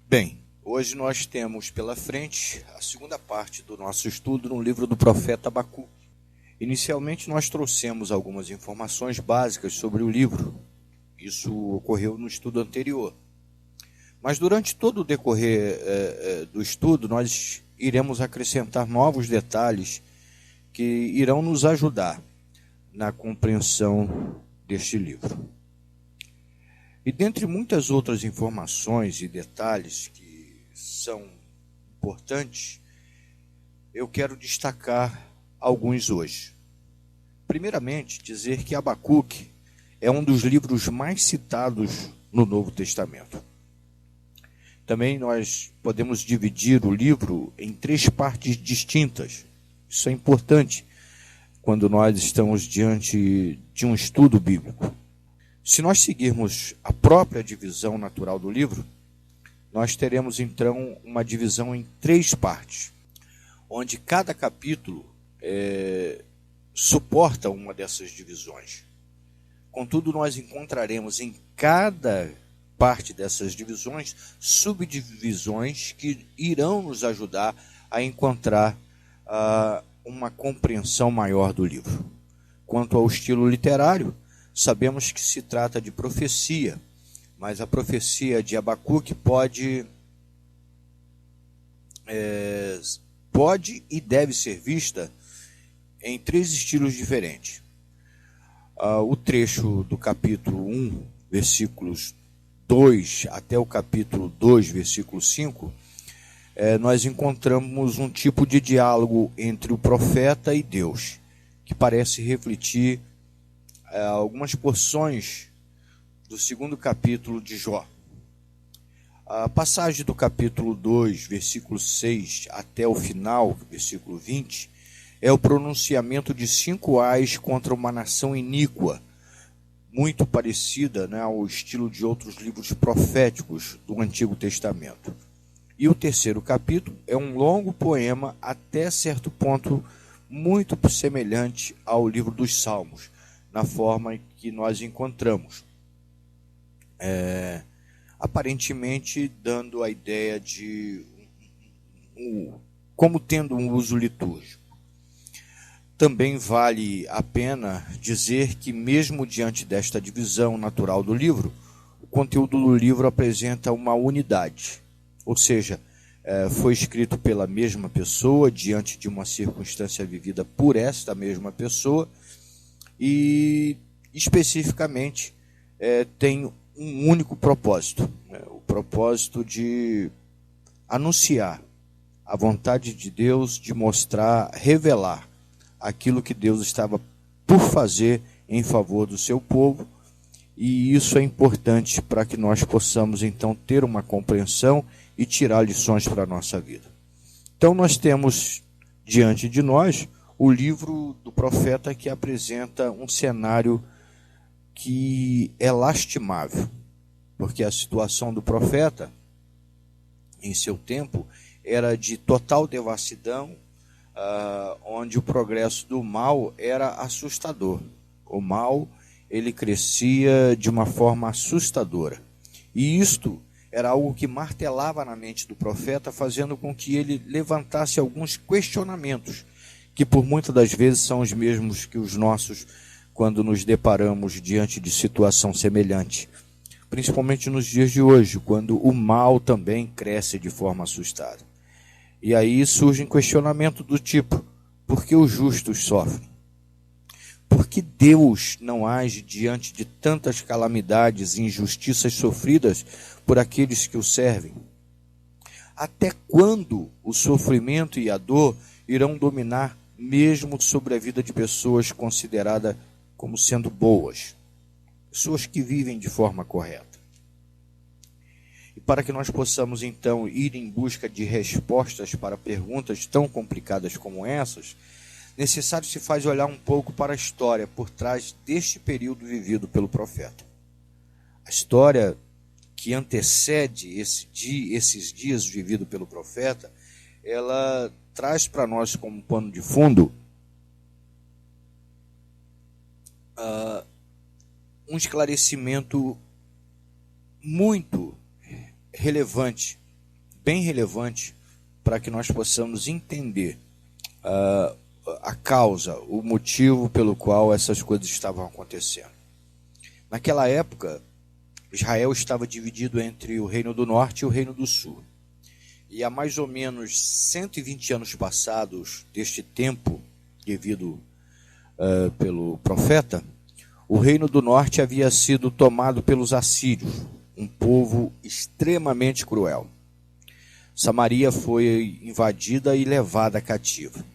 Bem, hoje nós temos pela frente a segunda parte do nosso estudo no livro do profeta Abacuque. Inicialmente nós trouxemos algumas informações básicas sobre o livro. Isso ocorreu no estudo anterior. Mas durante todo o decorrer do estudo, nós iremos acrescentar novos detalhes que irão nos ajudar na compreensão deste livro. E dentre muitas outras informações e detalhes que são importantes, eu quero destacar alguns hoje. Primeiramente, dizer que Abacuque é um dos livros mais citados no Novo Testamento. Também nós podemos dividir o livro em 3 partes distintas. Isso é importante quando nós estamos diante de um estudo bíblico. Se nós seguirmos a própria divisão natural do livro, nós teremos então uma divisão em 3 partes, onde cada capítulo suporta uma dessas divisões. Contudo, nós encontraremos em cada parte dessas divisões subdivisões que irão nos ajudar a encontrar uma compreensão maior do livro. Quanto ao estilo literário, sabemos que se trata de profecia, mas a profecia de Abacuque pode e deve ser vista em 3 estilos diferentes. O trecho do capítulo 1, versículos 2 até o capítulo 2, versículo 5, nós encontramos um tipo de diálogo entre o profeta e Deus, que parece refletir algumas porções do 2º capítulo de Jó. A passagem do capítulo 2, versículo 6 até o final, versículo 20, é o pronunciamento de 5 ais contra uma nação iníqua, muito parecida, ao estilo de outros livros proféticos do Antigo Testamento. E o 3º capítulo é um longo poema, até certo ponto, muito semelhante ao livro dos Salmos, na forma que nós encontramos. Aparentemente dando a ideia de como tendo um uso litúrgico. Também vale a pena dizer que, mesmo diante desta divisão natural do livro, o conteúdo do livro apresenta uma unidade, ou seja, foi escrito pela mesma pessoa, diante de uma circunstância vivida por esta mesma pessoa, e especificamente tem um único propósito, o propósito de anunciar a vontade de Deus, de mostrar, revelar aquilo que Deus estava por fazer em favor do seu povo, e isso é importante para que nós possamos então ter uma compreensão e tirar lições para a nossa vida. Então nós temos diante de nós o livro do profeta, que apresenta um cenário que é lastimável, porque a situação do profeta em seu tempo era de total devassidão, onde o progresso do mal era assustador. O mal, ele crescia de uma forma assustadora. E isto era algo que martelava na mente do profeta, fazendo com que ele levantasse alguns questionamentos, que por muitas das vezes são os mesmos que os nossos quando nos deparamos diante de situação semelhante. Principalmente nos dias de hoje, quando o mal também cresce de forma assustada. E aí surgem questionamentos do tipo: por que os justos sofrem? Por que Deus não age diante de tantas calamidades e injustiças sofridas por aqueles que o servem? Até quando o sofrimento e a dor irão dominar mesmo sobre a vida de pessoas consideradas como sendo boas, pessoas que vivem de forma correta? E para que nós possamos então ir em busca de respostas para perguntas tão complicadas como essas, necessário se faz olhar um pouco para a história por trás deste período vivido pelo profeta. A história que antecede esses dias vividos pelo profeta, ela traz para nós como pano de fundo um esclarecimento muito relevante bem relevante para que nós possamos entender a causa, o motivo pelo qual essas coisas estavam acontecendo. Naquela época, Israel estava dividido entre o Reino do Norte e o Reino do Sul. E há mais ou menos 120 anos passados deste tempo, devido pelo profeta, o Reino do Norte havia sido tomado pelos assírios, um povo extremamente cruel. Samaria foi invadida e levada cativa.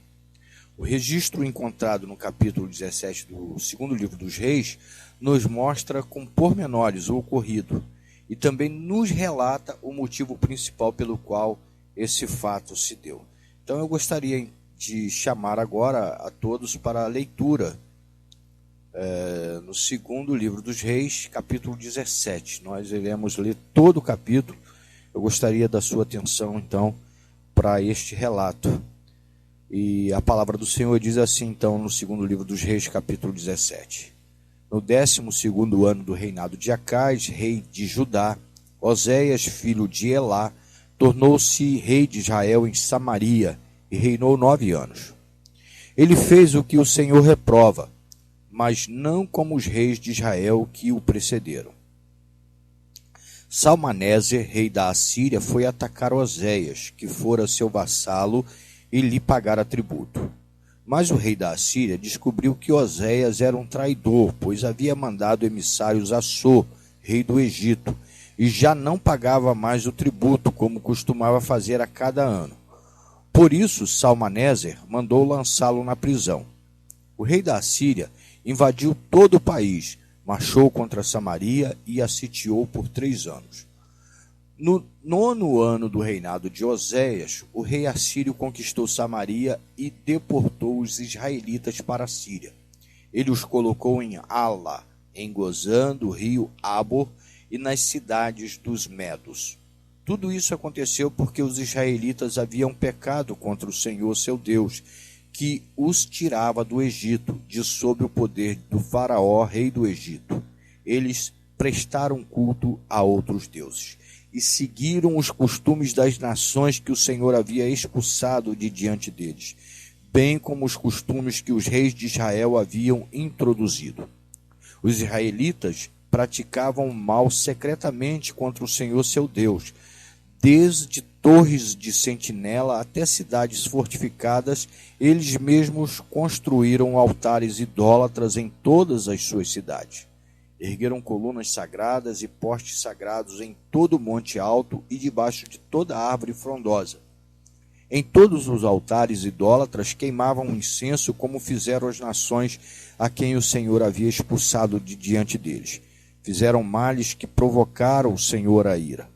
O registro encontrado no capítulo 17 do segundo livro dos Reis nos mostra com pormenores o ocorrido e também nos relata o motivo principal pelo qual esse fato se deu. Então eu gostaria de chamar agora a todos para a leitura no segundo livro dos Reis, capítulo 17. Nós iremos ler todo o capítulo. Eu gostaria da sua atenção, então, para este relato. E a palavra do Senhor diz assim, então, no segundo livro dos Reis, capítulo 17. No 12º ano do reinado de Acais, rei de Judá, Oséias, filho de Elá, tornou-se rei de Israel em Samaria e reinou 9 anos. Ele fez o que o Senhor reprova, mas não como os reis de Israel que o precederam. Salmaneser, rei da Assíria, foi atacar Oséias, que fora seu vassalo, e lhe pagara tributo. Mas o rei da Assíria descobriu que Oséias era um traidor, pois havia mandado emissários a So, rei do Egito, e já não pagava mais o tributo, como costumava fazer a cada ano. Por isso, Salmaneser mandou lançá-lo na prisão. O rei da Assíria invadiu todo o país, marchou contra Samaria e a sitiou por 3 anos. No 9º ano do reinado de Oséias, o rei assírio conquistou Samaria e deportou os israelitas para a Síria. Ele os colocou em Ala, em Gozã, do rio Abor, e nas cidades dos Medos. Tudo isso aconteceu porque os israelitas haviam pecado contra o Senhor seu Deus, que os tirava do Egito, de sob o poder do faraó, rei do Egito. Eles prestaram culto a outros deuses e seguiram os costumes das nações que o Senhor havia expulsado de diante deles, bem como os costumes que os reis de Israel haviam introduzido. Os israelitas praticavam mal secretamente contra o Senhor seu Deus, desde torres de sentinela até cidades fortificadas. Eles mesmos construíram altares idólatras em todas as suas cidades. Ergueram colunas sagradas e postes sagrados em todo o monte alto e debaixo de toda árvore frondosa. Em todos os altares idólatras queimavam incenso, como fizeram as nações a quem o Senhor havia expulsado de diante deles. Fizeram males que provocaram o Senhor a ira.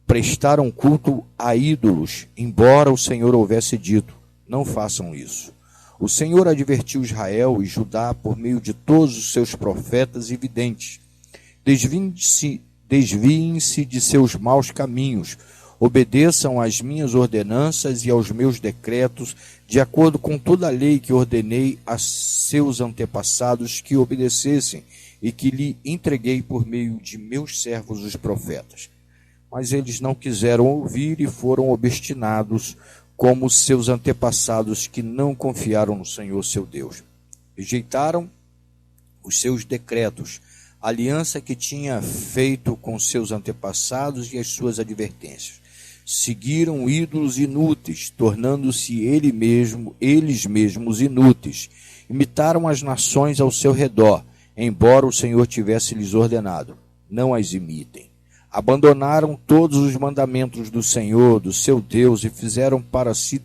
Prestaram culto a ídolos, embora o Senhor houvesse dito, não façam isso. O Senhor advertiu Israel e Judá por meio de todos os seus profetas e videntes. Desviem-se de seus maus caminhos, obedeçam às minhas ordenanças e aos meus decretos, de acordo com toda a lei que ordenei a seus antepassados que obedecessem e que lhe entreguei por meio de meus servos os profetas. Mas eles não quiseram ouvir e foram obstinados, como seus antepassados que não confiaram no Senhor seu Deus. Rejeitaram os seus decretos, a aliança que tinha feito com seus antepassados e as suas advertências. Seguiram ídolos inúteis, tornando-se eles mesmos inúteis. Imitaram as nações ao seu redor, embora o Senhor tivesse lhes ordenado, não as imitem. Abandonaram todos os mandamentos do Senhor, do seu Deus, e fizeram para si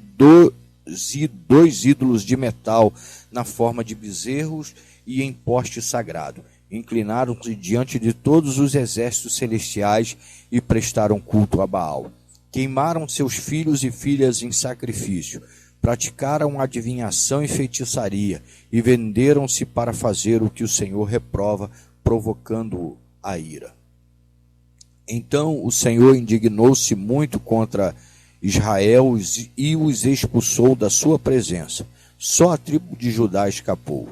dois ídolos de metal, na forma de bezerros e em poste sagrado. Inclinaram-se diante de todos os exércitos celestiais e prestaram culto a Baal. Queimaram seus filhos e filhas em sacrifício, praticaram adivinhação e feitiçaria, e venderam-se para fazer o que o Senhor reprova, provocando-o a ira. Então o Senhor indignou-se muito contra Israel e os expulsou da sua presença. Só a tribo de Judá escapou,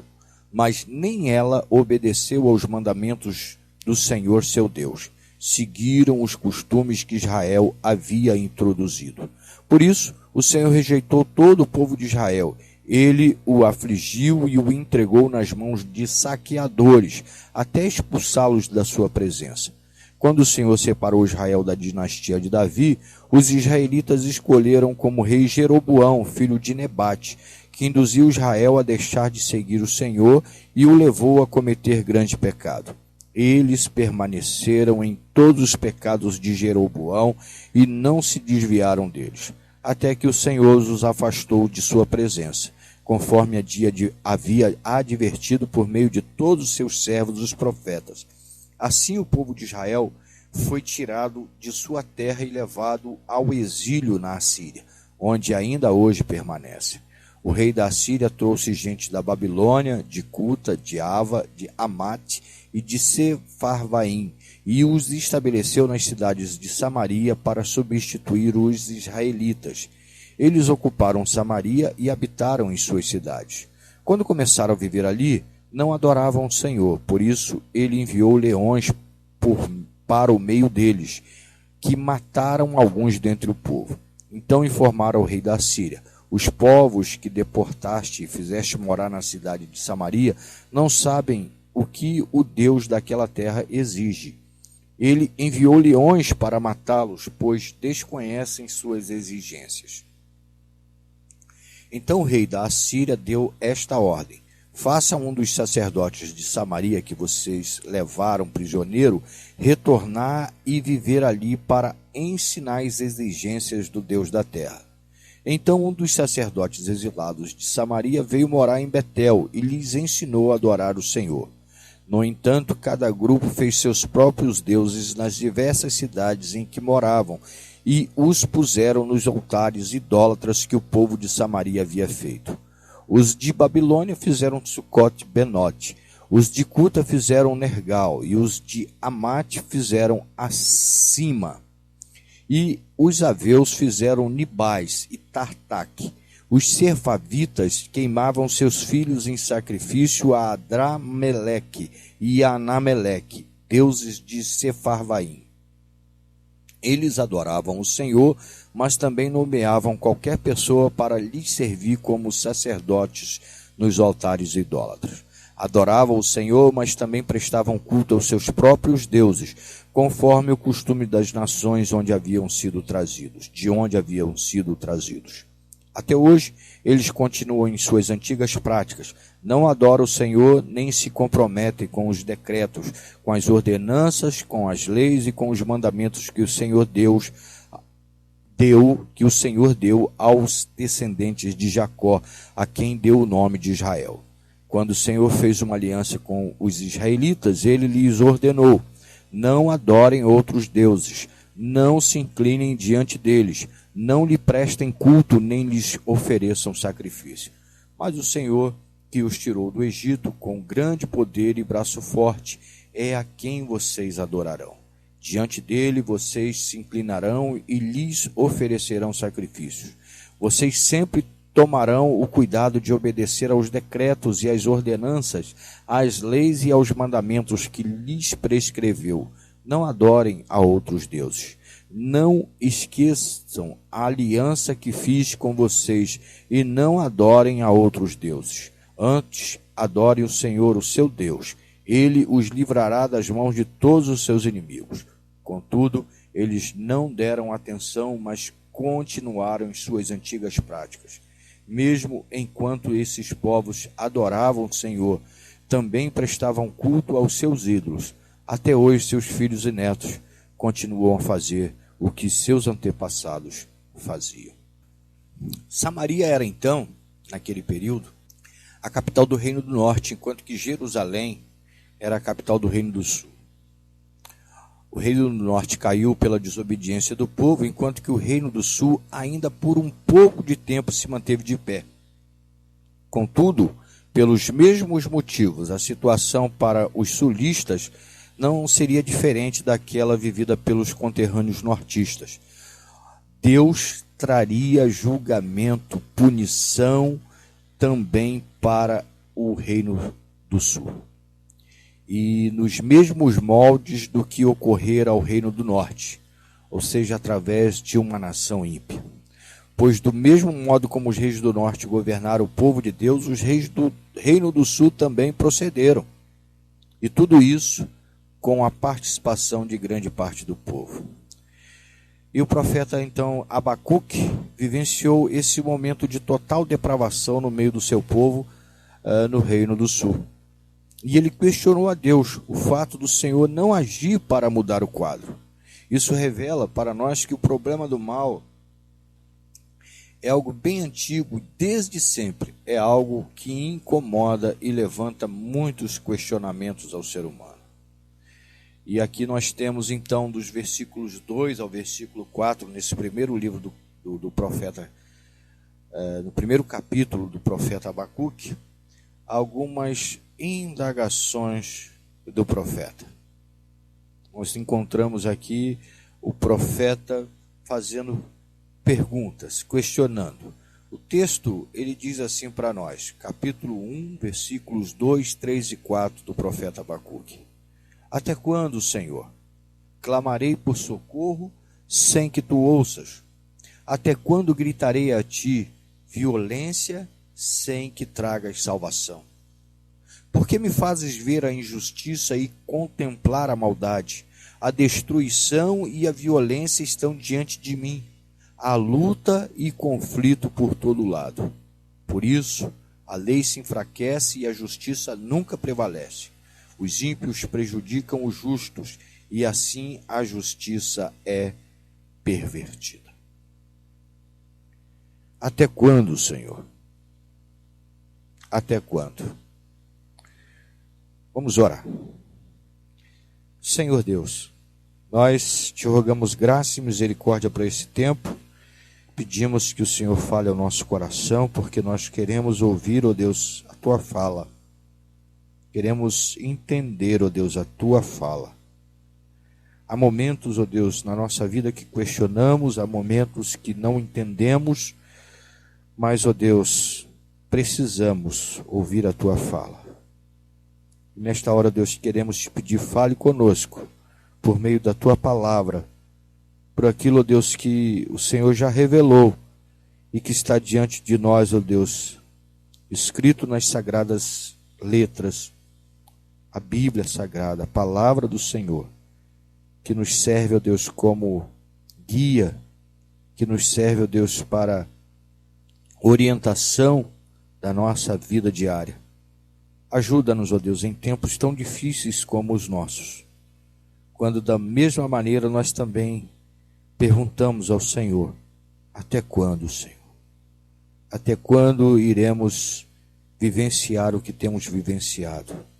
mas nem ela obedeceu aos mandamentos do Senhor seu Deus. seguiram os costumes que Israel havia introduzido. Por isso, o Senhor rejeitou todo o povo de Israel. Ele o afligiu e o entregou nas mãos de saqueadores, até expulsá-los da sua presença. Quando o Senhor separou Israel da dinastia de Davi, os israelitas escolheram como rei Jeroboão, filho de Nebate, que induziu Israel a deixar de seguir o Senhor e o levou a cometer grande pecado. Eles permaneceram em todos os pecados de Jeroboão e não se desviaram deles, até que o Senhor os afastou de sua presença, conforme havia advertido por meio de todos os seus servos, os profetas. Assim o povo de Israel foi tirado de sua terra e levado ao exílio na Assíria, onde ainda hoje permanece. O rei da Assíria trouxe gente da Babilônia, de Cuta, de Ava, de Amate e de Sefarvaim, e os estabeleceu nas cidades de Samaria para substituir os israelitas. Eles ocuparam Samaria e habitaram em suas cidades. Quando começaram a viver ali, não adoravam o Senhor, por isso ele enviou leões para o meio deles, que mataram alguns dentre o povo. Então informaram ao rei da Assíria: os povos que deportaste e fizeste morar na cidade de Samaria não sabem o que o Deus daquela terra exige. Ele enviou leões para matá-los, pois desconhecem suas exigências. Então o rei da Assíria deu esta ordem: faça um dos sacerdotes de Samaria que vocês levaram prisioneiro retornar e viver ali para ensinar as exigências do Deus da terra. Então um dos sacerdotes exilados de Samaria veio morar em Betel e lhes ensinou a adorar o Senhor. No entanto, cada grupo fez seus próprios deuses nas diversas cidades em que moravam e os puseram nos altares idólatras que o povo de Samaria havia feito. Os de Babilônia fizeram Sucote-Benote, os de Cuta fizeram Nergal e os de Amate fizeram Acima. E os aveus fizeram Nibais e Tartaque. Os serfavitas queimavam seus filhos em sacrifício a Adrameleque e a Anameleque, deuses de Sefarvaim. Eles adoravam o Senhor, mas também nomeavam qualquer pessoa para lhes servir como sacerdotes nos altares idólatras. Adoravam o Senhor, mas também prestavam culto aos seus próprios deuses, conforme o costume das nações de onde haviam sido trazidos. Até hoje, eles continuam em suas antigas práticas, não adoram o Senhor, nem se comprometem com os decretos, com as ordenanças, com as leis e com os mandamentos que o Senhor deu aos descendentes de Jacó, a quem deu o nome de Israel. Quando o Senhor fez uma aliança com os israelitas, ele lhes ordenou: não adorem outros deuses, não se inclinem diante deles, não lhe prestem culto, nem lhes ofereçam sacrifício. Mas o Senhor, que os tirou do Egito com grande poder e braço forte, é a quem vocês adorarão. Diante dele vocês se inclinarão e lhes oferecerão sacrifícios. Vocês sempre tomarão o cuidado de obedecer aos decretos e às ordenanças, às leis e aos mandamentos que lhes prescreveu. Não adorem a outros deuses. Não esqueçam a aliança que fiz com vocês e não adorem a outros deuses. Antes, adorem o Senhor, o seu Deus. Ele os livrará das mãos de todos os seus inimigos. Contudo, eles não deram atenção, mas continuaram em suas antigas práticas. Mesmo enquanto esses povos adoravam o Senhor, também prestavam culto aos seus ídolos. Até hoje, seus filhos e netos continuam a fazer o que seus antepassados faziam. Samaria era então, naquele período, a capital do Reino do Norte, enquanto que Jerusalém era a capital do Reino do Sul. O Reino do Norte caiu pela desobediência do povo, enquanto que o Reino do Sul ainda por um pouco de tempo se manteve de pé. Contudo, pelos mesmos motivos, a situação para os sulistas não seria diferente daquela vivida pelos conterrâneos nortistas. Deus traria julgamento, punição também para o Reino do Sul. e nos mesmos moldes do que ocorrera ao reino do norte, ou seja, através de uma nação ímpia. Pois do mesmo modo como os reis do norte governaram o povo de Deus, os reis do reino do sul também procederam. E tudo isso com a participação de grande parte do povo. E o profeta, então, Abacuque, vivenciou esse momento de total depravação no meio do seu povo, no reino do sul. E ele questionou a Deus o fato do Senhor não agir para mudar o quadro. Isso revela para nós que o problema do mal é algo bem antigo, desde sempre. É algo que incomoda e levanta muitos questionamentos ao ser humano. E aqui nós temos então dos versículos 2 ao versículo 4, nesse primeiro livro do profeta, no primeiro capítulo do profeta Abacuque, algumas indagações do profeta. Nós encontramos aqui o profeta fazendo perguntas, questionando. O texto, ele diz assim para nós, capítulo 1, versículos 2, 3 e 4 do profeta Abacuque. Até quando, Senhor? Clamarei por socorro sem que tu ouças. Até quando gritarei a ti violência sem que tragas salvação? Por que me fazes ver a injustiça e contemplar a maldade? A destruição e a violência estão diante de mim. Há luta e conflito por todo lado. Por isso, a lei se enfraquece e a justiça nunca prevalece. Os ímpios prejudicam os justos, e assim a justiça é pervertida. Até quando, Senhor? Até quando? Vamos orar. Senhor Deus, nós te rogamos graça e misericórdia para esse tempo. Pedimos que o Senhor fale ao nosso coração, porque nós queremos ouvir, ó Deus, a tua fala. Queremos entender, ó Deus, a tua fala. Há momentos, ó Deus, na nossa vida que questionamos, há momentos que não entendemos, mas, ó Deus, precisamos ouvir a tua fala. E nesta hora, Deus, queremos te pedir, fale conosco, por meio da tua palavra, por aquilo, ó Deus, que o Senhor já revelou e que está diante de nós, ó Deus, escrito nas sagradas letras, a Bíblia Sagrada, a palavra do Senhor, que nos serve, ó Deus, como guia, que nos serve, ó Deus, para orientação da nossa vida diária. Ajuda-nos, ó Deus, em tempos tão difíceis como os nossos, quando da mesma maneira nós também perguntamos ao Senhor, até quando, Senhor? Até quando iremos vivenciar o que temos vivenciado?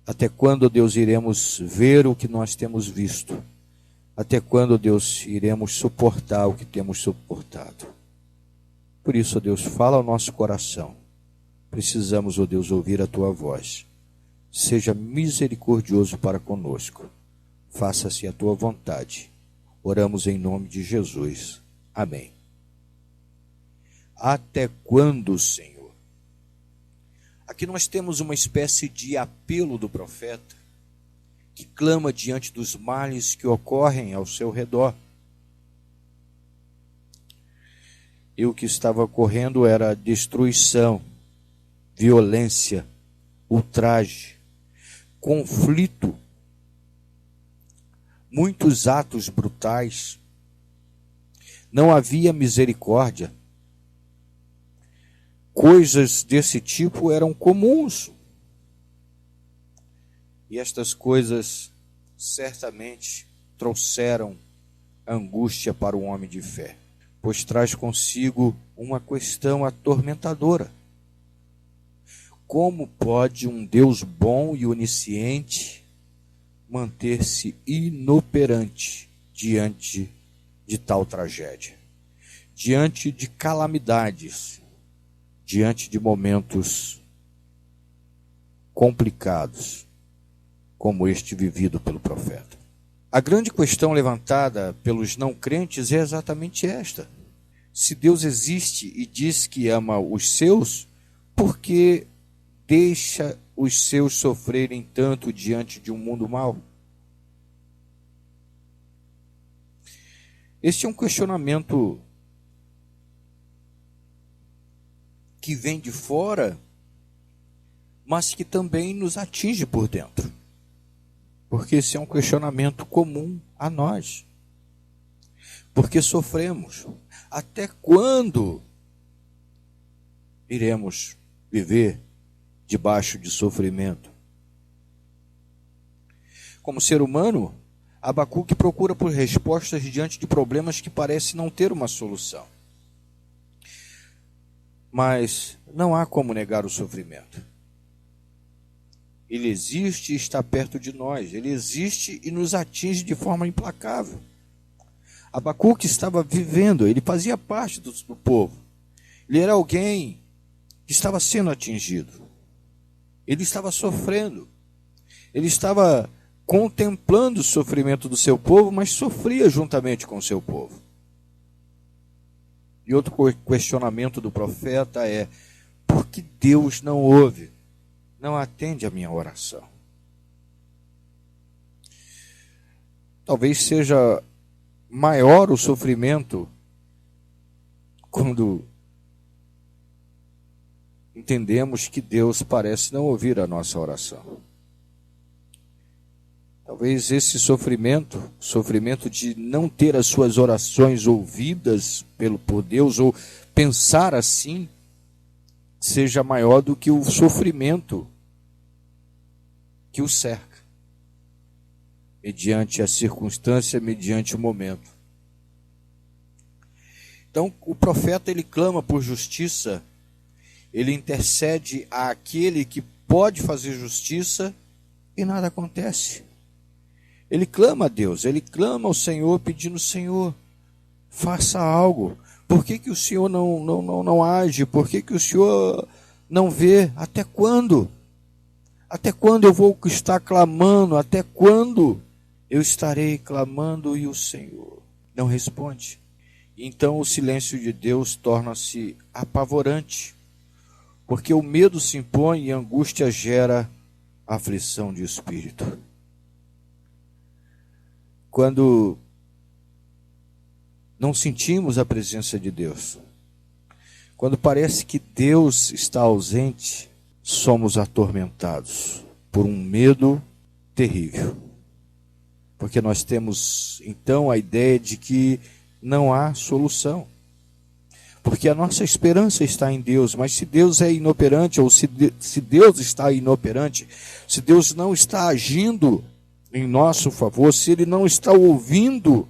Até quando, Deus, iremos ver o que nós temos visto? Até quando, Deus, iremos suportar o que temos suportado? Por isso, Deus, fala ao nosso coração. Precisamos, ó Deus, ouvir a tua voz. Seja misericordioso para conosco. Faça-se a tua vontade. Oramos em nome de Jesus. Amém. Até quando, Senhor? Aqui nós temos uma espécie de apelo do profeta, que clama diante dos males que ocorrem ao seu redor. E o que estava ocorrendo era destruição, violência, ultraje, conflito, muitos atos brutais. Não havia misericórdia. Coisas desse tipo eram comuns. E estas coisas certamente trouxeram angústia para o homem de fé, pois traz consigo uma questão atormentadora. Como pode um Deus bom e onisciente manter-se inoperante diante de tal tragédia? Diante de calamidades, diante de momentos complicados, como este vivido pelo profeta. A grande questão levantada pelos não crentes é exatamente esta. Se Deus existe e diz que ama os seus, por que deixa os seus sofrerem tanto diante de um mundo mau? Este é um questionamento que vem de fora, mas que também nos atinge por dentro. Porque esse é um questionamento comum a nós. Porque sofremos. Até quando iremos viver debaixo de sofrimento? Como ser humano, Abacuque procura por respostas diante de problemas que parecem não ter uma solução. Mas não há como negar o sofrimento. Ele existe e está perto de nós. Ele existe e nos atinge de forma implacável. Abacuque estava vivendo, ele fazia parte do povo. Ele era alguém que estava sendo atingido. Ele estava sofrendo. Ele estava contemplando o sofrimento do seu povo, mas sofria juntamente com o seu povo. E outro questionamento do profeta é: por que Deus não ouve, não atende a minha oração? Talvez seja maior o sofrimento quando entendemos que Deus parece não ouvir a nossa oração. Talvez esse sofrimento de não ter as suas orações ouvidas por Deus, ou pensar assim, seja maior do que o sofrimento que o cerca, mediante a circunstância, mediante o momento. Então, o profeta, ele clama por justiça, ele intercede àquele que pode fazer justiça e nada acontece. Ele clama a Deus, ele clama ao Senhor pedindo: Senhor, faça algo. Por que o Senhor não age? Por que o Senhor não vê? Até quando? Até quando eu vou estar clamando? Até quando eu estarei clamando e o Senhor não responde? Então o silêncio de Deus torna-se apavorante, porque o medo se impõe e a angústia gera aflição de espírito. Quando não sentimos a presença de Deus, quando parece que Deus está ausente, somos atormentados por um medo terrível. Porque nós temos então a ideia de que não há solução. Porque a nossa esperança está em Deus, mas se Deus é inoperante, ou se Deus está inoperante, se Deus não está agindo em nosso favor, se Ele não está ouvindo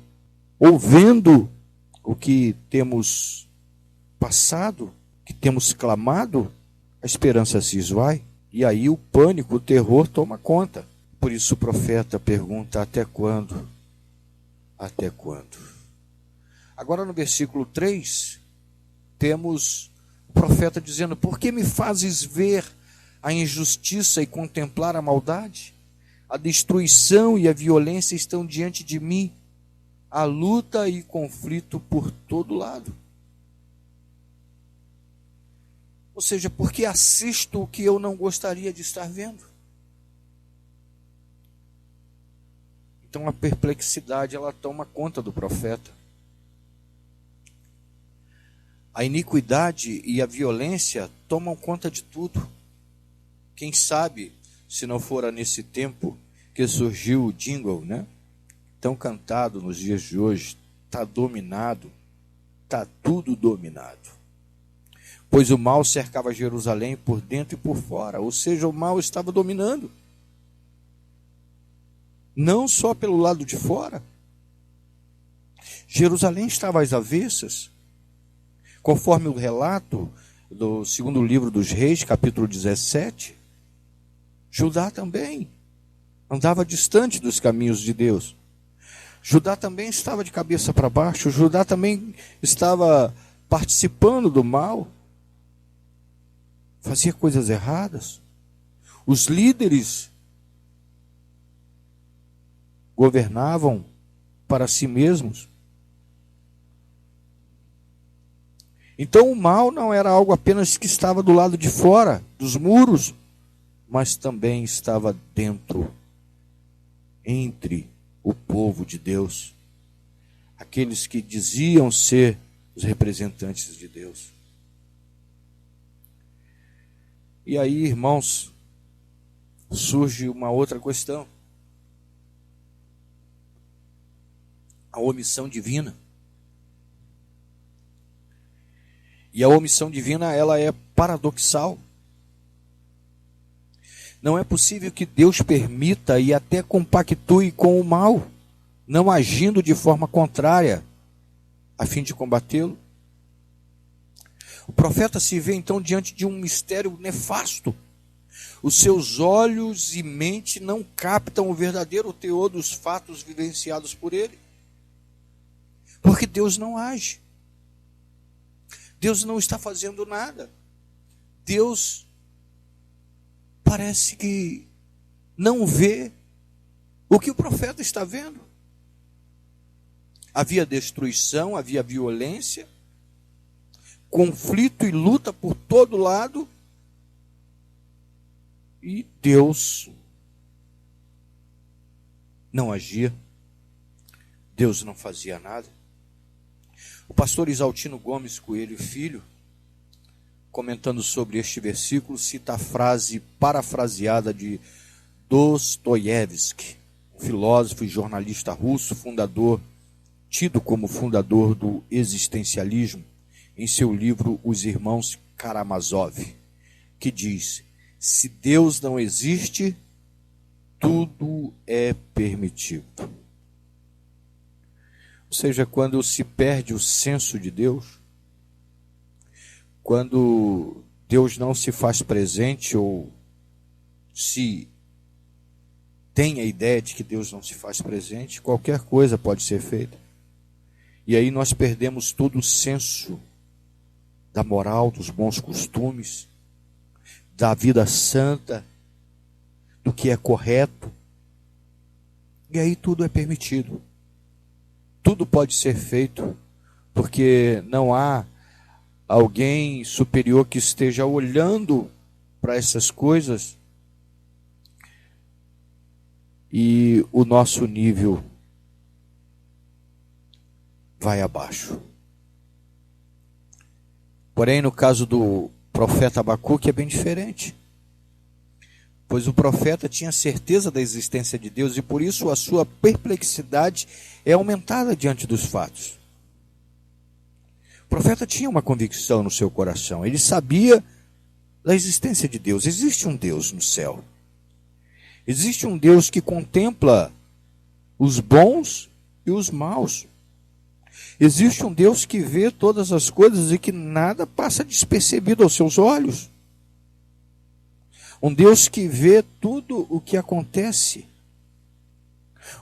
o que temos passado, que temos clamado, a esperança se esvai, e aí o pânico, o terror toma conta. Por isso o profeta pergunta: até quando? Até quando? Agora no versículo 3, temos o profeta dizendo: por que me fazes ver a injustiça e contemplar a maldade? A destruição e a violência estão diante de mim, a luta e conflito por todo lado. Ou seja, porque assisto o que eu não gostaria de estar vendo. Então a perplexidade, ela toma conta do profeta. A iniquidade e a violência tomam conta de tudo. Quem sabe, se não fora nesse tempo que surgiu o jingle, né? Tão cantado nos dias de hoje, está dominado, está tudo dominado. Pois o mal cercava Jerusalém por dentro e por fora, ou seja, o mal estava dominando. Não só pelo lado de fora. Jerusalém estava às avessas. Conforme o relato do segundo livro dos Reis, capítulo 17, Judá também andava distante dos caminhos de Deus. Judá também estava de cabeça para baixo. Judá também estava participando do mal. Fazia coisas erradas. Os líderes governavam para si mesmos. Então o mal não era algo apenas que estava do lado de fora, dos muros, mas também estava dentro, entre o povo de Deus, aqueles que diziam ser os representantes de Deus. E aí, irmãos, surge uma outra questão: a omissão divina. E a omissão divina, ela é paradoxal. Não é possível que Deus permita e até compactue com o mal, não agindo de forma contrária, a fim de combatê-lo. O profeta se vê então diante de um mistério nefasto. Os seus olhos e mente não captam o verdadeiro teor dos fatos vivenciados por ele. Porque Deus não age. Deus não está fazendo nada. Deus parece que não vê o que o profeta está vendo. Havia destruição, havia violência, conflito e luta por todo lado, e Deus não agia, Deus não fazia nada. O pastor Isaltino Gomes Coelho Filho, comentando sobre este versículo, cita a frase parafraseada de Dostoiévski, um filósofo e jornalista russo, tido como fundador do existencialismo, em seu livro Os Irmãos Karamazov, que diz: se Deus não existe, tudo é permitido. Ou seja, quando se perde o senso de Deus, quando Deus não se faz presente, ou se tem a ideia de que Deus não se faz presente, qualquer coisa pode ser feita. E aí nós perdemos todo o senso da moral, dos bons costumes, da vida santa, do que é correto. E aí tudo é permitido. Tudo pode ser feito, porque não há alguém superior que esteja olhando para essas coisas e o nosso nível vai abaixo. Porém, no caso do profeta Abacuque é bem diferente, pois o profeta tinha certeza da existência de Deus e por isso a sua perplexidade é aumentada diante dos fatos. O profeta tinha uma convicção no seu coração, ele sabia da existência de Deus. Existe um Deus no céu, existe um Deus que contempla os bons e os maus. Existe um Deus que vê todas as coisas e que nada passa despercebido aos seus olhos. Um Deus que vê tudo o que acontece.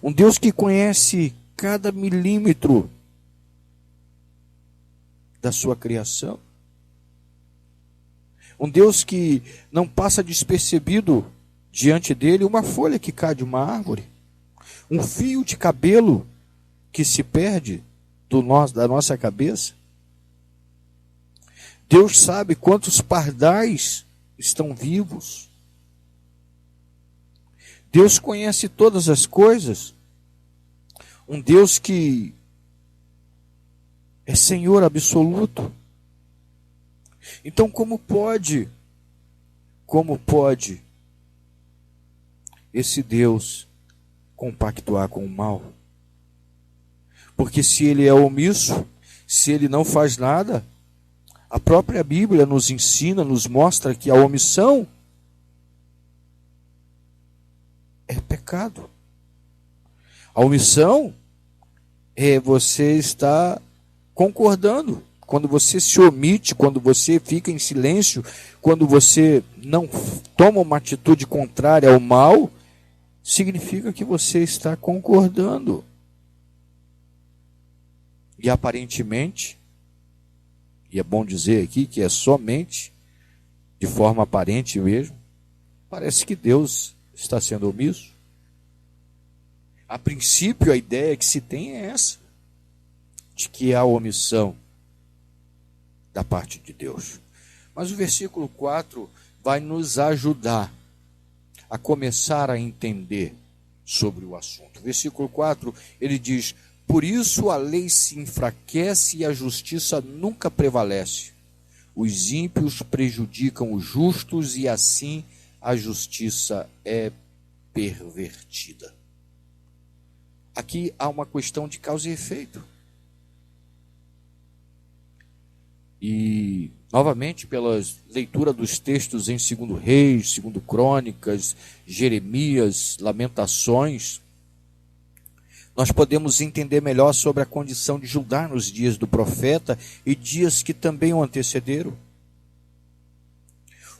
Um Deus que conhece cada milímetro da sua criação. Um Deus que não passa despercebido diante dele uma folha que cai de uma árvore, um fio de cabelo que se perde da nossa cabeça. Deus sabe quantos pardais estão vivos. Deus conhece todas as coisas. Um Deus que é Senhor absoluto. Então, como pode esse Deus compactuar com o mal? Porque se ele é omisso, se ele não faz nada, a própria Bíblia nos ensina, nos mostra que a omissão é pecado. A omissão é você estar concordando. Quando você se omite, quando você fica em silêncio, quando você não toma uma atitude contrária ao mal, significa que você está concordando. E aparentemente, e é bom dizer aqui que é somente, de forma aparente mesmo, parece que Deus está sendo omisso. A princípio, a ideia que se tem é essa, de que há omissão da parte de Deus. Mas o versículo 4 vai nos ajudar a começar a entender sobre o assunto. Versículo 4, ele diz: por isso a lei se enfraquece e a justiça nunca prevalece. Os ímpios prejudicam os justos e assim a justiça é pervertida. Aqui há uma questão de causa e efeito. E, novamente, pela leitura dos textos em 2 Reis, 2 Crônicas, Jeremias, Lamentações, nós podemos entender melhor sobre a condição de Judá nos dias do profeta e dias que também o antecederam.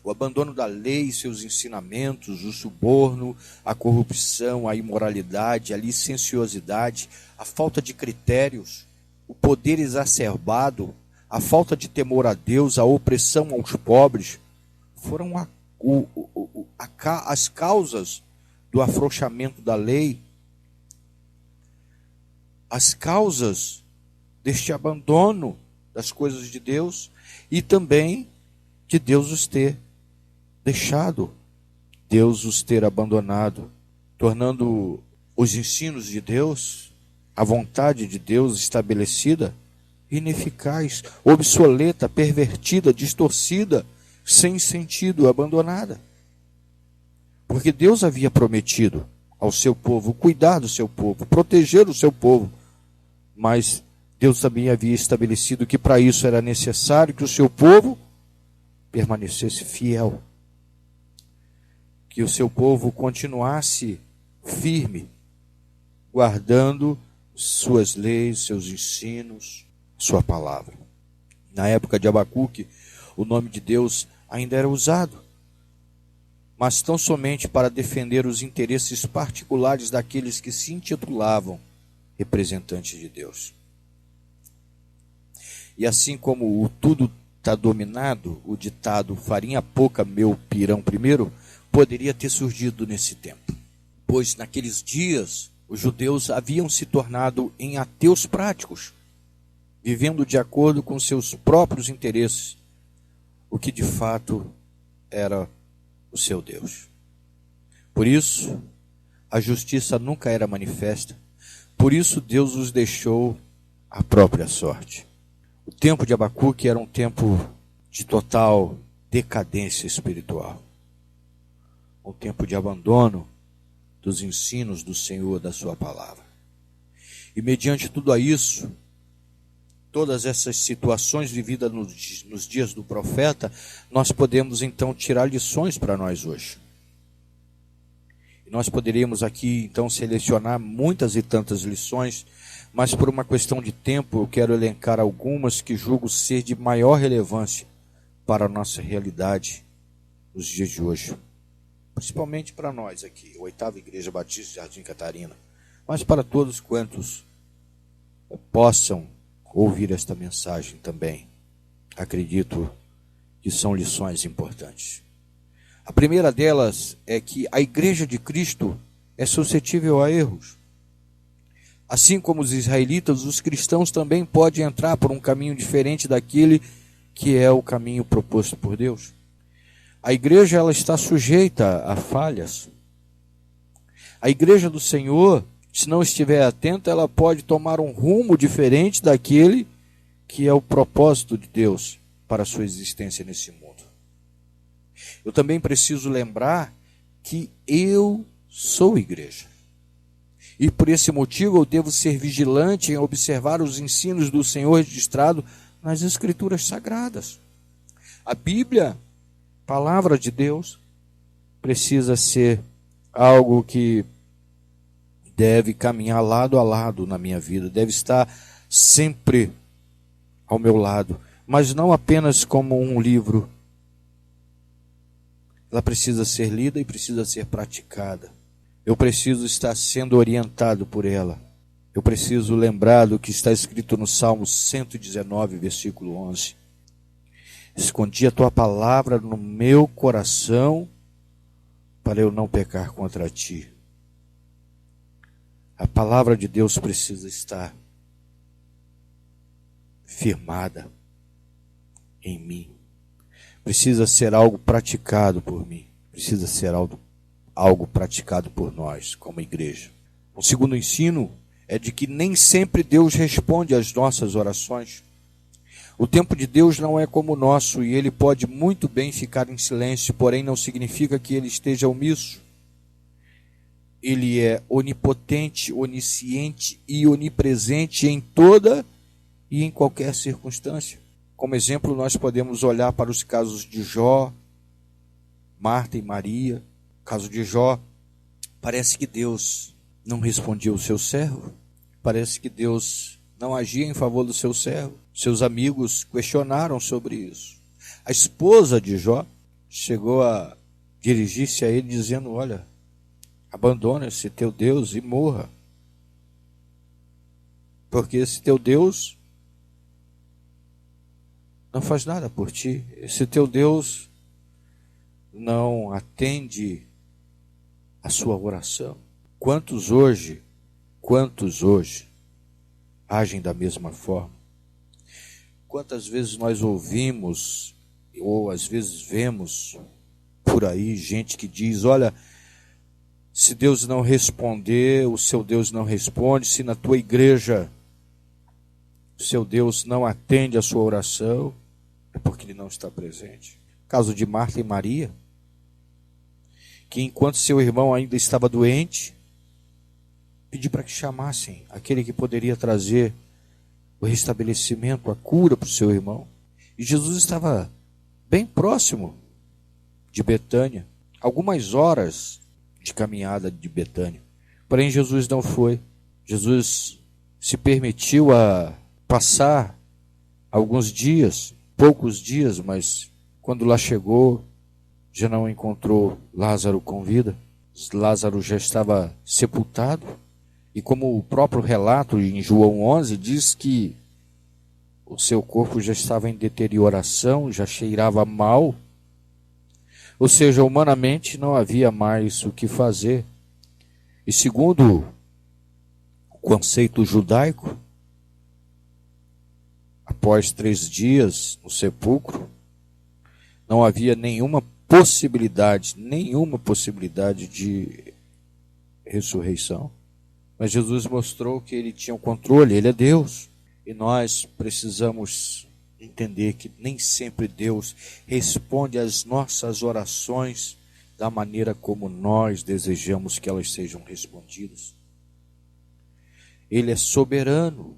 O abandono da lei e seus ensinamentos, o suborno, a corrupção, a imoralidade, a licenciosidade, a falta de critérios, o poder exacerbado, a falta de temor a Deus, a opressão aos pobres, foram as causas do afrouxamento da lei, as causas deste abandono das coisas de Deus e também de Deus os ter deixado, Deus os ter abandonado, tornando os ensinos de Deus, a vontade de Deus estabelecida, ineficaz, obsoleta, pervertida, distorcida, sem sentido, abandonada. Porque Deus havia prometido ao seu povo cuidar do seu povo, proteger o seu povo, mas Deus também havia estabelecido que para isso era necessário que o seu povo permanecesse fiel, que o seu povo continuasse firme, guardando suas leis, seus ensinos, sua palavra. Na época de Abacuque, o nome de Deus ainda era usado, mas tão somente para defender os interesses particulares daqueles que se intitulavam representantes de Deus. E assim como o tudo está dominado, o ditado farinha pouca, meu pirão primeiro, poderia ter surgido nesse tempo. Pois naqueles dias, os judeus haviam se tornado em ateus práticos, vivendo de acordo com seus próprios interesses, o que de fato era o seu Deus. Por isso, a justiça nunca era manifesta, por isso Deus os deixou à própria sorte. O tempo de Abacuque era um tempo de total decadência espiritual, um tempo de abandono dos ensinos do Senhor, da sua palavra. E mediante tudo isso, todas essas situações vividas nos dias do profeta, nós podemos então tirar lições para nós hoje. E nós poderíamos aqui então selecionar muitas e tantas lições, mas por uma questão de tempo eu quero elencar algumas que julgo ser de maior relevância para a nossa realidade nos dias de hoje. Principalmente para nós aqui, a 8ª Igreja Batista de Jardim Catarina, mas para todos quantos possam ouvir esta mensagem também. Acredito que são lições importantes. A primeira delas é que a Igreja de Cristo é suscetível a erros. Assim como os israelitas, os cristãos também podem entrar por um caminho diferente daquele que é o caminho proposto por Deus. A igreja ela está sujeita a falhas. A igreja do Senhor, se não estiver atenta, ela pode tomar um rumo diferente daquele que é o propósito de Deus para a sua existência nesse mundo. Eu também preciso lembrar que eu sou igreja. E por esse motivo eu devo ser vigilante em observar os ensinos do Senhor registrado nas Escrituras Sagradas. A Bíblia, palavra de Deus, precisa ser algo que deve caminhar lado a lado na minha vida, deve estar sempre ao meu lado, mas não apenas como um livro. Ela precisa ser lida e precisa ser praticada. Eu preciso estar sendo orientado por ela. Eu preciso lembrar do que está escrito no Salmo 119, versículo 11. Escondi a tua palavra no meu coração para eu não pecar contra ti. A palavra de Deus precisa estar firmada em mim. Precisa ser algo praticado por mim. Precisa ser algo algo praticado por nós como igreja. O segundo ensino é de que nem sempre Deus responde às nossas orações. O tempo de Deus não é como o nosso e ele pode muito bem ficar em silêncio, porém não significa que ele esteja omisso. Ele é onipotente, onisciente e onipresente em toda e em qualquer circunstância. Como exemplo, nós podemos olhar para os casos de Jó, Marta e Maria. No caso de Jó, parece que Deus não respondia ao seu servo. Parece que Deus não agia em favor do seu servo. Seus amigos questionaram sobre isso. A esposa de Jó chegou a dirigir-se a ele dizendo: olha, abandona esse teu Deus e morra. Porque esse teu Deus não faz nada por ti. Esse teu Deus não atende a sua oração. Quantos hoje agem da mesma forma? Quantas vezes nós ouvimos, ou às vezes vemos por aí gente que diz: olha, se Deus não responder, o seu Deus não responde. Se na tua igreja o seu Deus não atende a sua oração, é porque ele não está presente. Caso de Marta e Maria, que enquanto seu irmão ainda estava doente, pediu para que chamassem aquele que poderia trazer o restabelecimento, a cura para o seu irmão. E Jesus estava bem próximo de Betânia, algumas horas de caminhada de Betânia. Porém, Jesus não foi. Jesus se permitiu a passar alguns dias, poucos dias, mas quando lá chegou, já não encontrou Lázaro com vida. Lázaro já estava sepultado. E como o próprio relato em João 11 diz que o seu corpo já estava em deterioração, já cheirava mal. Ou seja, humanamente não havia mais o que fazer. E segundo o conceito judaico, após 3 dias no sepulcro, não havia nenhuma possibilidade de ressurreição. Mas Jesus mostrou que ele tinha o controle, ele é Deus. E nós precisamos entender que nem sempre Deus responde às nossas orações da maneira como nós desejamos que elas sejam respondidas. Ele é soberano.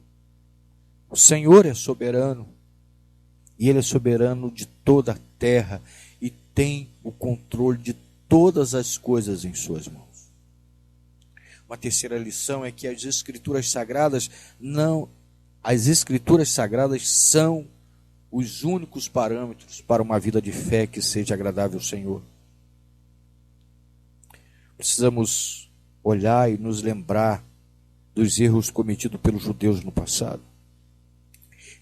O Senhor é soberano. E ele é soberano de toda a terra e tem o controle de todas as coisas em suas mãos. Uma terceira lição é que as Escrituras Sagradas são os únicos parâmetros para uma vida de fé que seja agradável ao Senhor. Precisamos olhar e nos lembrar dos erros cometidos pelos judeus no passado.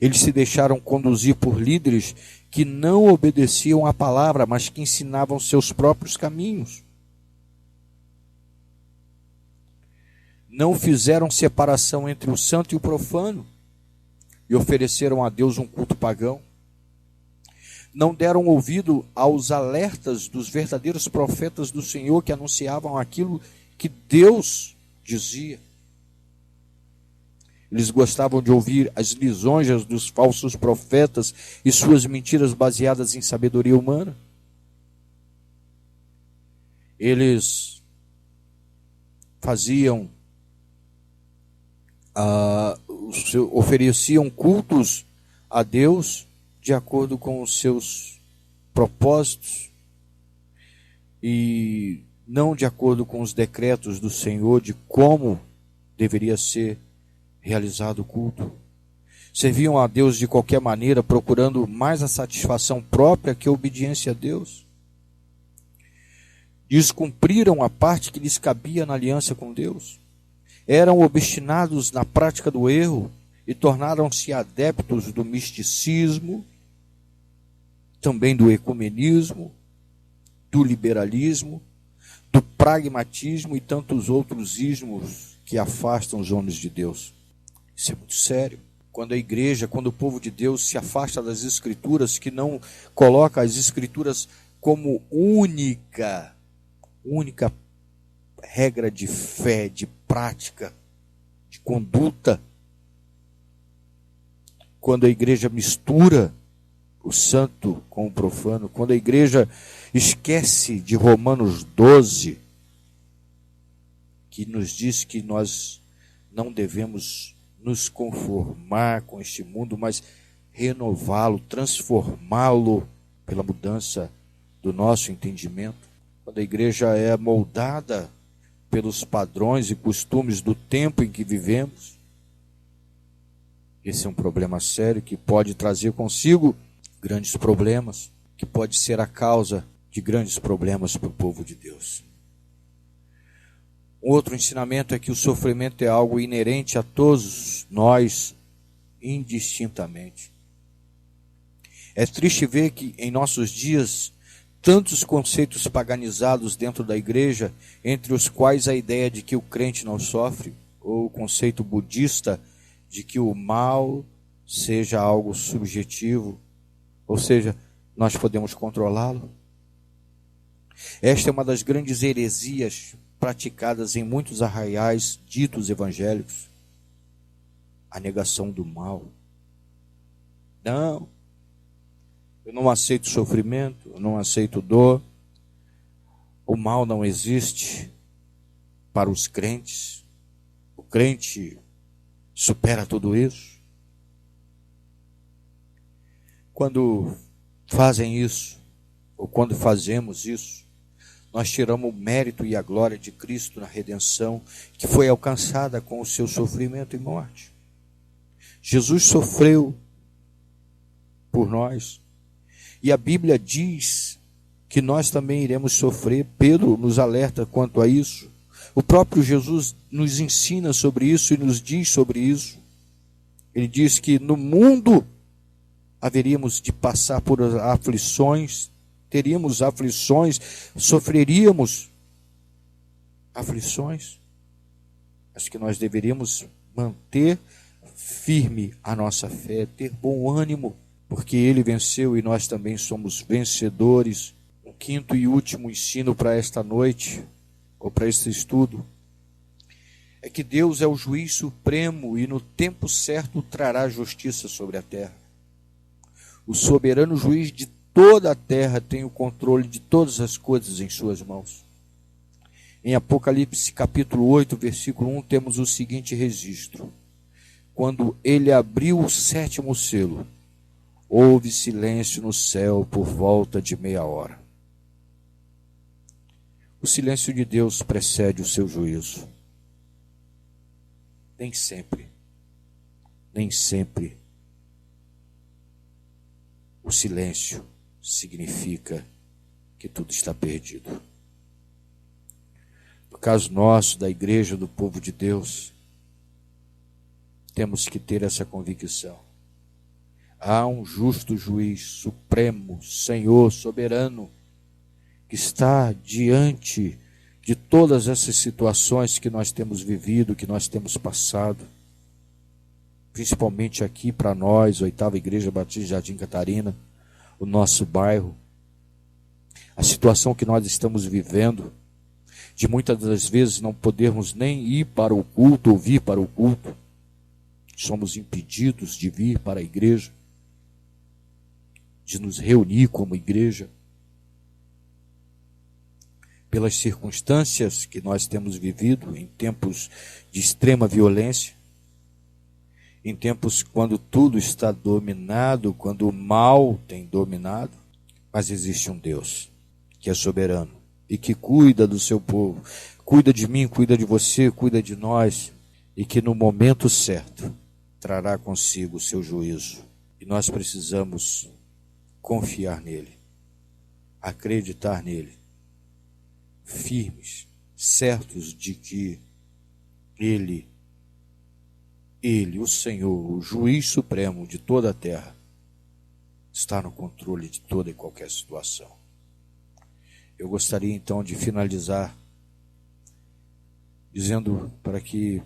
Eles se deixaram conduzir por líderes que não obedeciam à palavra, mas que ensinavam seus próprios caminhos. Não fizeram separação entre o santo e o profano e ofereceram a Deus um culto pagão. Não deram ouvido aos alertas dos verdadeiros profetas do Senhor que anunciavam aquilo que Deus dizia. Eles gostavam de ouvir as lisonjas dos falsos profetas e suas mentiras baseadas em sabedoria humana. Eles ofereciam cultos a Deus de acordo com os seus propósitos e não de acordo com os decretos do Senhor de como deveria ser realizado o culto. Serviam a Deus de qualquer maneira, procurando mais a satisfação própria que a obediência a Deus. Descumpriram a parte que lhes cabia na aliança com Deus. Eram obstinados na prática do erro e tornaram-se adeptos do misticismo, também do ecumenismo, do liberalismo, do pragmatismo e tantos outros ismos que afastam os homens de Deus. Isso é muito sério. Quando a igreja, quando o povo de Deus se afasta das Escrituras, que não coloca as Escrituras como única regra de fé, de prática, de conduta. Quando a igreja mistura o santo com o profano, quando a igreja esquece de Romanos 12, que nos diz que nós não devemos nos conformar com este mundo, mas renová-lo, transformá-lo pela mudança do nosso entendimento. Quando a igreja é moldada pelos padrões e costumes do tempo em que vivemos, esse é um problema sério que pode trazer consigo grandes problemas, que pode ser a causa de grandes problemas para o povo de Deus. Outro ensinamento é que o sofrimento é algo inerente a todos nós, indistintamente. É triste ver que em nossos dias, tantos conceitos paganizados dentro da igreja, entre os quais a ideia de que o crente não sofre, ou o conceito budista de que o mal seja algo subjetivo, ou seja, nós podemos controlá-lo. Esta é uma das grandes heresias praticadas em muitos arraiais ditos evangélicos. A negação do mal. Não, eu não aceito sofrimento, eu não aceito dor. O mal não existe para os crentes. O crente supera tudo isso. Quando fazem isso, ou quando fazemos isso, nós tiramos o mérito e a glória de Cristo na redenção que foi alcançada com o seu sofrimento e morte. Jesus sofreu por nós. E a Bíblia diz que nós também iremos sofrer. Pedro nos alerta quanto a isso. O próprio Jesus nos ensina sobre isso e nos diz sobre isso. Ele diz que no mundo haveríamos de passar por aflições, teríamos aflições, sofreríamos aflições. Acho que nós deveríamos manter firme a nossa fé, ter bom ânimo, porque ele venceu e nós também somos vencedores. Um quinto e último ensino para esta noite, ou para este estudo, é que Deus é o juiz supremo e no tempo certo trará justiça sobre a terra. O soberano juiz de toda a terra tem o controle de todas as coisas em suas mãos. Em Apocalipse capítulo 8, versículo 1, temos o seguinte registro. Quando ele abriu o sétimo selo, houve silêncio no céu por volta de meia hora. O silêncio de Deus precede o seu juízo. Nem sempre o silêncio significa que tudo está perdido. No caso nosso, da igreja, do povo de Deus, temos que ter essa convicção. Há um justo juiz, supremo, Senhor, soberano, que está diante de todas essas situações que nós temos vivido, que nós temos passado, principalmente aqui para nós, 8ª Igreja Batista Jardim Catarina, o nosso bairro, a situação que nós estamos vivendo, de muitas das vezes não podermos nem ir para o culto ou vir para o culto, somos impedidos de vir para a igreja, de nos reunir como igreja, pelas circunstâncias que nós temos vivido em tempos de extrema violência, em tempos quando tudo está dominado, quando o mal tem dominado, mas existe um Deus que é soberano e que cuida do seu povo, cuida de mim, cuida de você, cuida de nós, e que no momento certo trará consigo o seu juízo. E nós precisamos confiar nele, acreditar nele, firmes, certos de que Ele, o Senhor, o juiz supremo de toda a terra, está no controle de toda e qualquer situação. Eu gostaria então de finalizar dizendo para que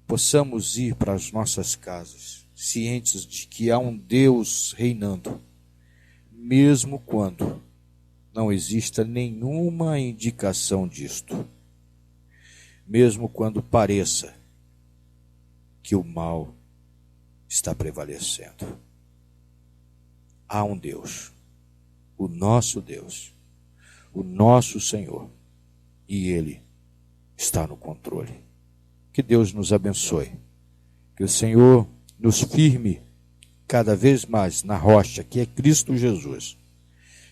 possamos ir para as nossas casas, cientes de que há um Deus reinando, mesmo quando não exista nenhuma indicação disto. mesmo quando pareça que o mal está prevalecendo. Há um Deus, o nosso Senhor, e Ele está no controle. Que Deus nos abençoe, que o Senhor nos firme cada vez mais na rocha, que é Cristo Jesus,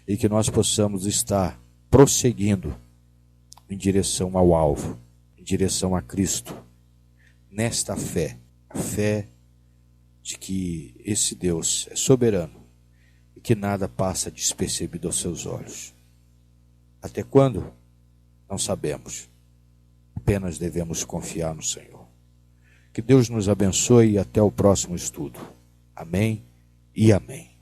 e que nós possamos estar prosseguindo em direção ao alvo, em direção a Cristo, nesta fé, a fé de que esse Deus é soberano e que nada passa despercebido aos seus olhos. Até quando? Não sabemos. Apenas devemos confiar no Senhor. Que Deus nos abençoe e até o próximo estudo. Amém e amém.